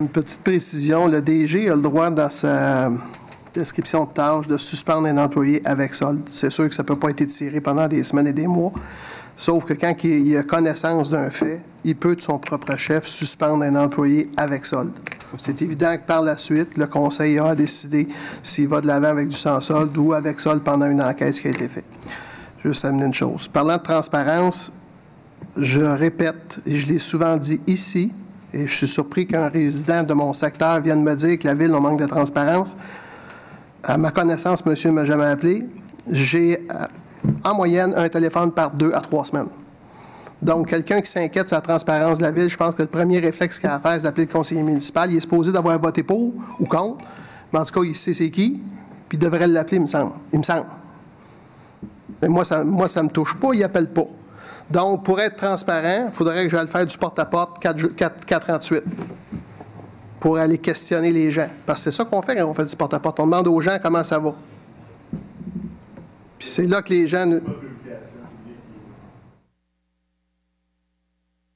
petite précision. Le DG a le droit, dans sa description de tâche, de suspendre un employé avec solde. C'est sûr que ça ne peut pas être étiré pendant des semaines et des mois. Sauf que quand il a connaissance d'un fait, il peut, de son propre chef, suspendre un employé avec solde. C'est évident que par la suite, le conseil a décidé s'il va de l'avant avec du sans solde ou avec solde pendant une enquête qui a été faite. Juste amener une chose. Parlant de transparence, je répète, et je l'ai souvent dit ici, et je suis surpris qu'un résident de mon secteur vienne me dire que la Ville, on manque de transparence. À ma connaissance, monsieur ne m'a jamais appelé. J'ai, en moyenne, un téléphone par 2 à 3 semaines. Donc, quelqu'un qui s'inquiète de la transparence de la Ville, je pense que le premier réflexe qu'il a à faire, c'est d'appeler le conseiller municipal. Il est supposé d'avoir voté pour ou contre, mais en tout cas, il sait c'est qui, puis il devrait l'appeler, il me semble. Mais moi, ça me touche pas, il n'appelle pas. Donc, pour être transparent, il faudrait que j'aille faire du porte-à-porte 438 pour aller questionner les gens. Parce que c'est ça qu'on fait quand on fait du porte-à-porte. On demande aux gens comment ça va. Puis c'est là que les gens...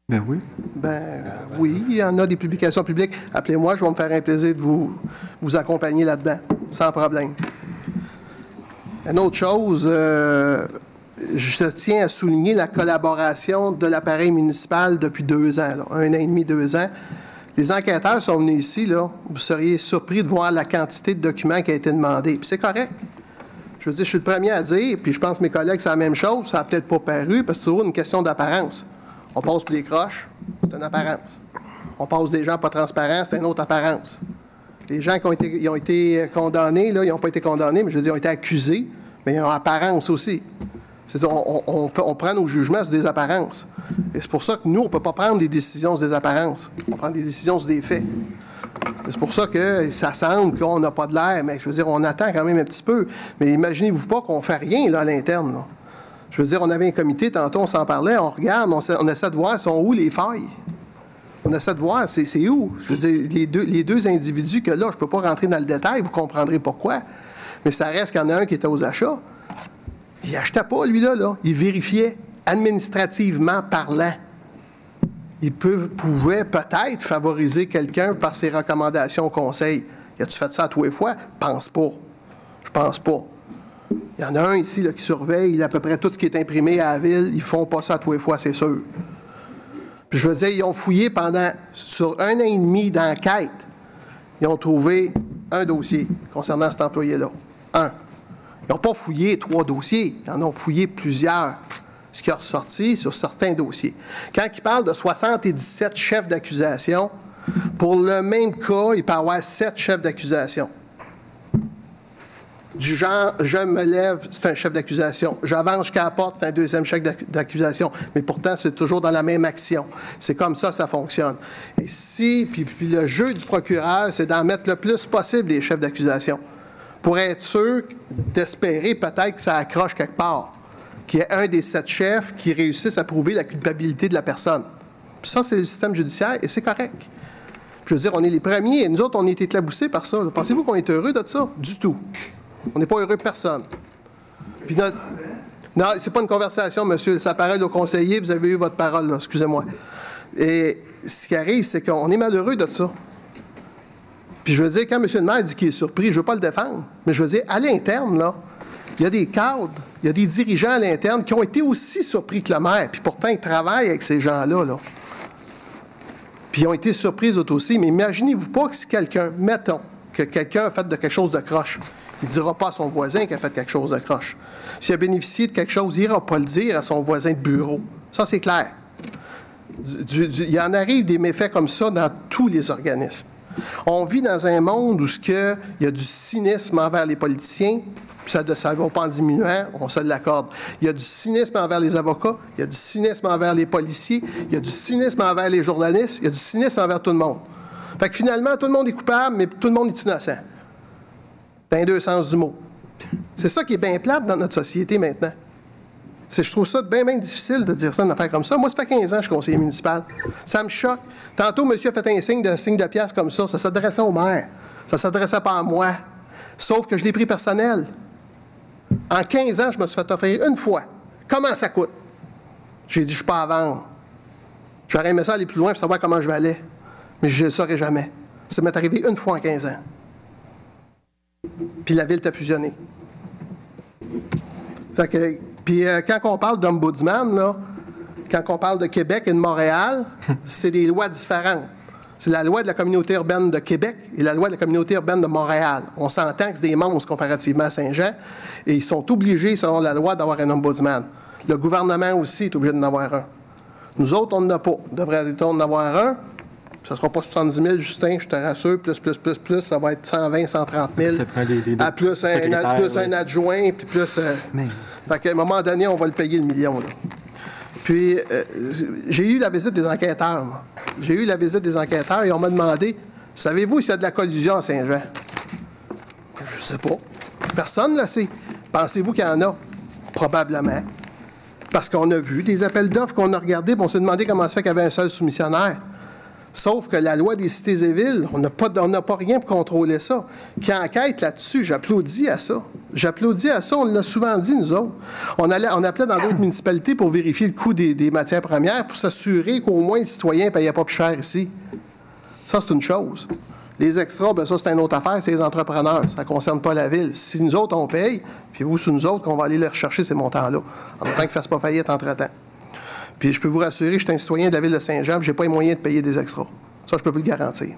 Ben oui. Ben oui, il y en a des publications publiques. Appelez-moi, je vais me faire un plaisir de vous accompagner là-dedans, sans problème. Une autre chose, je tiens à souligner la collaboration de l'appareil municipal depuis 2 ans, là, 1 an et demi, 2 ans. Les enquêteurs sont venus ici, là, vous seriez surpris de voir la quantité de documents qui a été demandée. Puis c'est correct. Je veux dire, je suis le premier à dire, puis je pense que mes collègues, c'est la même chose, ça n'a peut-être pas paru, parce que c'est toujours une question d'apparence. On passe pour des croches, c'est une apparence. On passe des gens pas transparents, c'est une autre apparence. Les gens qui ont été condamnés, là, ils n'ont pas été condamnés, mais je veux dire, ils ont été accusés, mais ils ont apparence aussi. On prend nos jugements sur des apparences. Et c'est pour ça que nous, on ne peut pas prendre des décisions sur des apparences. On prend des décisions sur des faits. C'est pour ça que ça semble qu'on n'a pas de l'air, mais je veux dire, on attend quand même un petit peu. Mais imaginez-vous pas qu'on ne fait rien là, à l'interne. Là. Je veux dire, on avait un comité, tantôt on s'en parlait, on regarde, on essaie de voir sont où les failles. On essaie de voir c'est où. Je veux dire, les deux individus que là, je ne peux pas rentrer dans le détail, vous comprendrez pourquoi. Mais ça reste qu'il y en a un qui était aux achats. Il n'achetait pas, lui-là. Là. Il vérifiait, administrativement parlant. Il pouvait peut-être favoriser quelqu'un par ses recommandations au conseil. As-tu fait ça à tous les fois? Pense pas. Je pense pas. Il y en a un ici là, qui surveille à peu près tout ce qui est imprimé à la Ville. Ils ne font pas ça à tous les fois, c'est sûr. Puis je veux dire, ils ont fouillé sur 1 an et demi d'enquête, ils ont trouvé un dossier concernant cet employé-là. Un. Ils n'ont pas fouillé 3 dossiers, ils en ont fouillé plusieurs, ce qui est ressorti sur certains dossiers. Quand ils parlent de 77 chefs d'accusation, pour le même cas, il peut y avoir 7 chefs d'accusation. Du genre, je me lève, c'est un chef d'accusation. J'avance jusqu'à la porte, c'est un deuxième chef d'accusation. Mais pourtant, c'est toujours dans la même action. C'est comme ça fonctionne. Et puis le jeu du procureur, c'est d'en mettre le plus possible les chefs d'accusation. Pour être sûr d'espérer peut-être que ça accroche quelque part. Qu'il y ait un des 7 chefs qui réussisse à prouver la culpabilité de la personne. Puis ça, c'est le système judiciaire et c'est correct. Je veux dire, on est les premiers et nous autres, on a été éclaboussés par ça. Pensez-vous qu'on est heureux de ça? Du tout. On n'est pas heureux de personne. Puis non, c'est pas une conversation, monsieur. Ça paraît au conseiller, vous avez eu votre parole, là, excusez-moi. Et ce qui arrive, c'est qu'on est malheureux de ça. Puis je veux dire, quand M. le maire dit qu'il est surpris, je ne veux pas le défendre, mais je veux dire, à l'interne, là, il y a des cadres, il y a des dirigeants à l'interne qui ont été aussi surpris que le maire, puis pourtant, ils travaillent avec ces gens-là, là. Puis ils ont été surpris eux aussi, mais imaginez-vous pas que si mettons, que quelqu'un a fait de quelque chose de croche, il ne dira pas à son voisin qu'il a fait quelque chose de croche. S'il a bénéficié de quelque chose, il n'ira pas le dire à son voisin de bureau. Ça, c'est clair. Il en arrive des méfaits comme ça dans tous les organismes. On vit dans un monde où il y a du cynisme envers les politiciens, ça ne va pas en diminuant, on se l'accorde. Il y a du cynisme envers les avocats, il y a du cynisme envers les policiers, il y a du cynisme envers les journalistes, il y a du cynisme envers tout le monde. Fait que finalement, tout le monde est coupable, mais tout le monde est innocent. Dans les deux sens du mot. C'est ça qui est bien plate dans notre société maintenant. Je trouve ça bien difficile de dire ça, une affaire comme ça. Moi, ça fait 15 ans que je suis conseiller municipal. Ça me choque. Tantôt, monsieur a fait un signe de pièce comme ça. Ça s'adressait au maire. Ça ne s'adressait pas à moi. Sauf que je l'ai pris personnel. En 15 ans, je me suis fait offrir une fois. Comment ça coûte? J'ai dit, je ne suis pas à vendre. J'aurais aimé ça aller plus loin pour savoir comment je vais aller. Mais je ne le saurais jamais. Ça m'est arrivé une fois en 15 ans. Puis la ville t'a fusionné. Fait que, puis quand on parle d'ombudsman, là, quand on parle de Québec et de Montréal, c'est des lois différentes. C'est la loi de la communauté urbaine de Québec et la loi de la communauté urbaine de Montréal. On s'entend que c'est des monstres comparativement à Saint-Jean et ils sont obligés, selon la loi, d'avoir un ombudsman. Le gouvernement aussi est obligé d'en avoir un. Nous autres, on n'en a pas. On devrait en avoir un. Ça ne sera pas 70 000, Justin, je te rassure, plus, ça va être 120, 130 000. À plus un adjoint, puis plus... Fait qu'à un moment donné, on va le payer le million, là. Puis, j'ai eu la visite des enquêteurs, moi. J'ai eu la visite des enquêteurs et on m'a demandé, savez-vous s'il y a de la collusion à Saint-Jean? Je ne sais pas. Personne ne le sait. Pensez-vous qu'il y en a? Probablement. Parce qu'on a vu des appels d'offres qu'on a regardés, puis on s'est demandé comment ça fait qu'il y avait un seul soumissionnaire. Sauf que la loi des cités et villes, on n'a pas rien pour contrôler ça. Qui enquête là-dessus, j'applaudis à ça. J'applaudis à ça, on l'a souvent dit, nous autres. On appelait dans d'autres municipalités pour vérifier le coût des matières premières, pour s'assurer qu'au moins les citoyens ne payaient pas plus cher ici. Ça, c'est une chose. Les extras, bien ça, c'est une autre affaire, c'est les entrepreneurs. Ça ne concerne pas la ville. Si nous autres, on paye, puis vous, c'est nous autres qu'on va aller les rechercher, ces montants-là, en tant qu'ils ne fassent pas faillite entre-temps. Puis je peux vous rassurer, je suis un citoyen de la ville de Saint-Jean, je n'ai pas les moyens de payer des extras. Ça, je peux vous le garantir.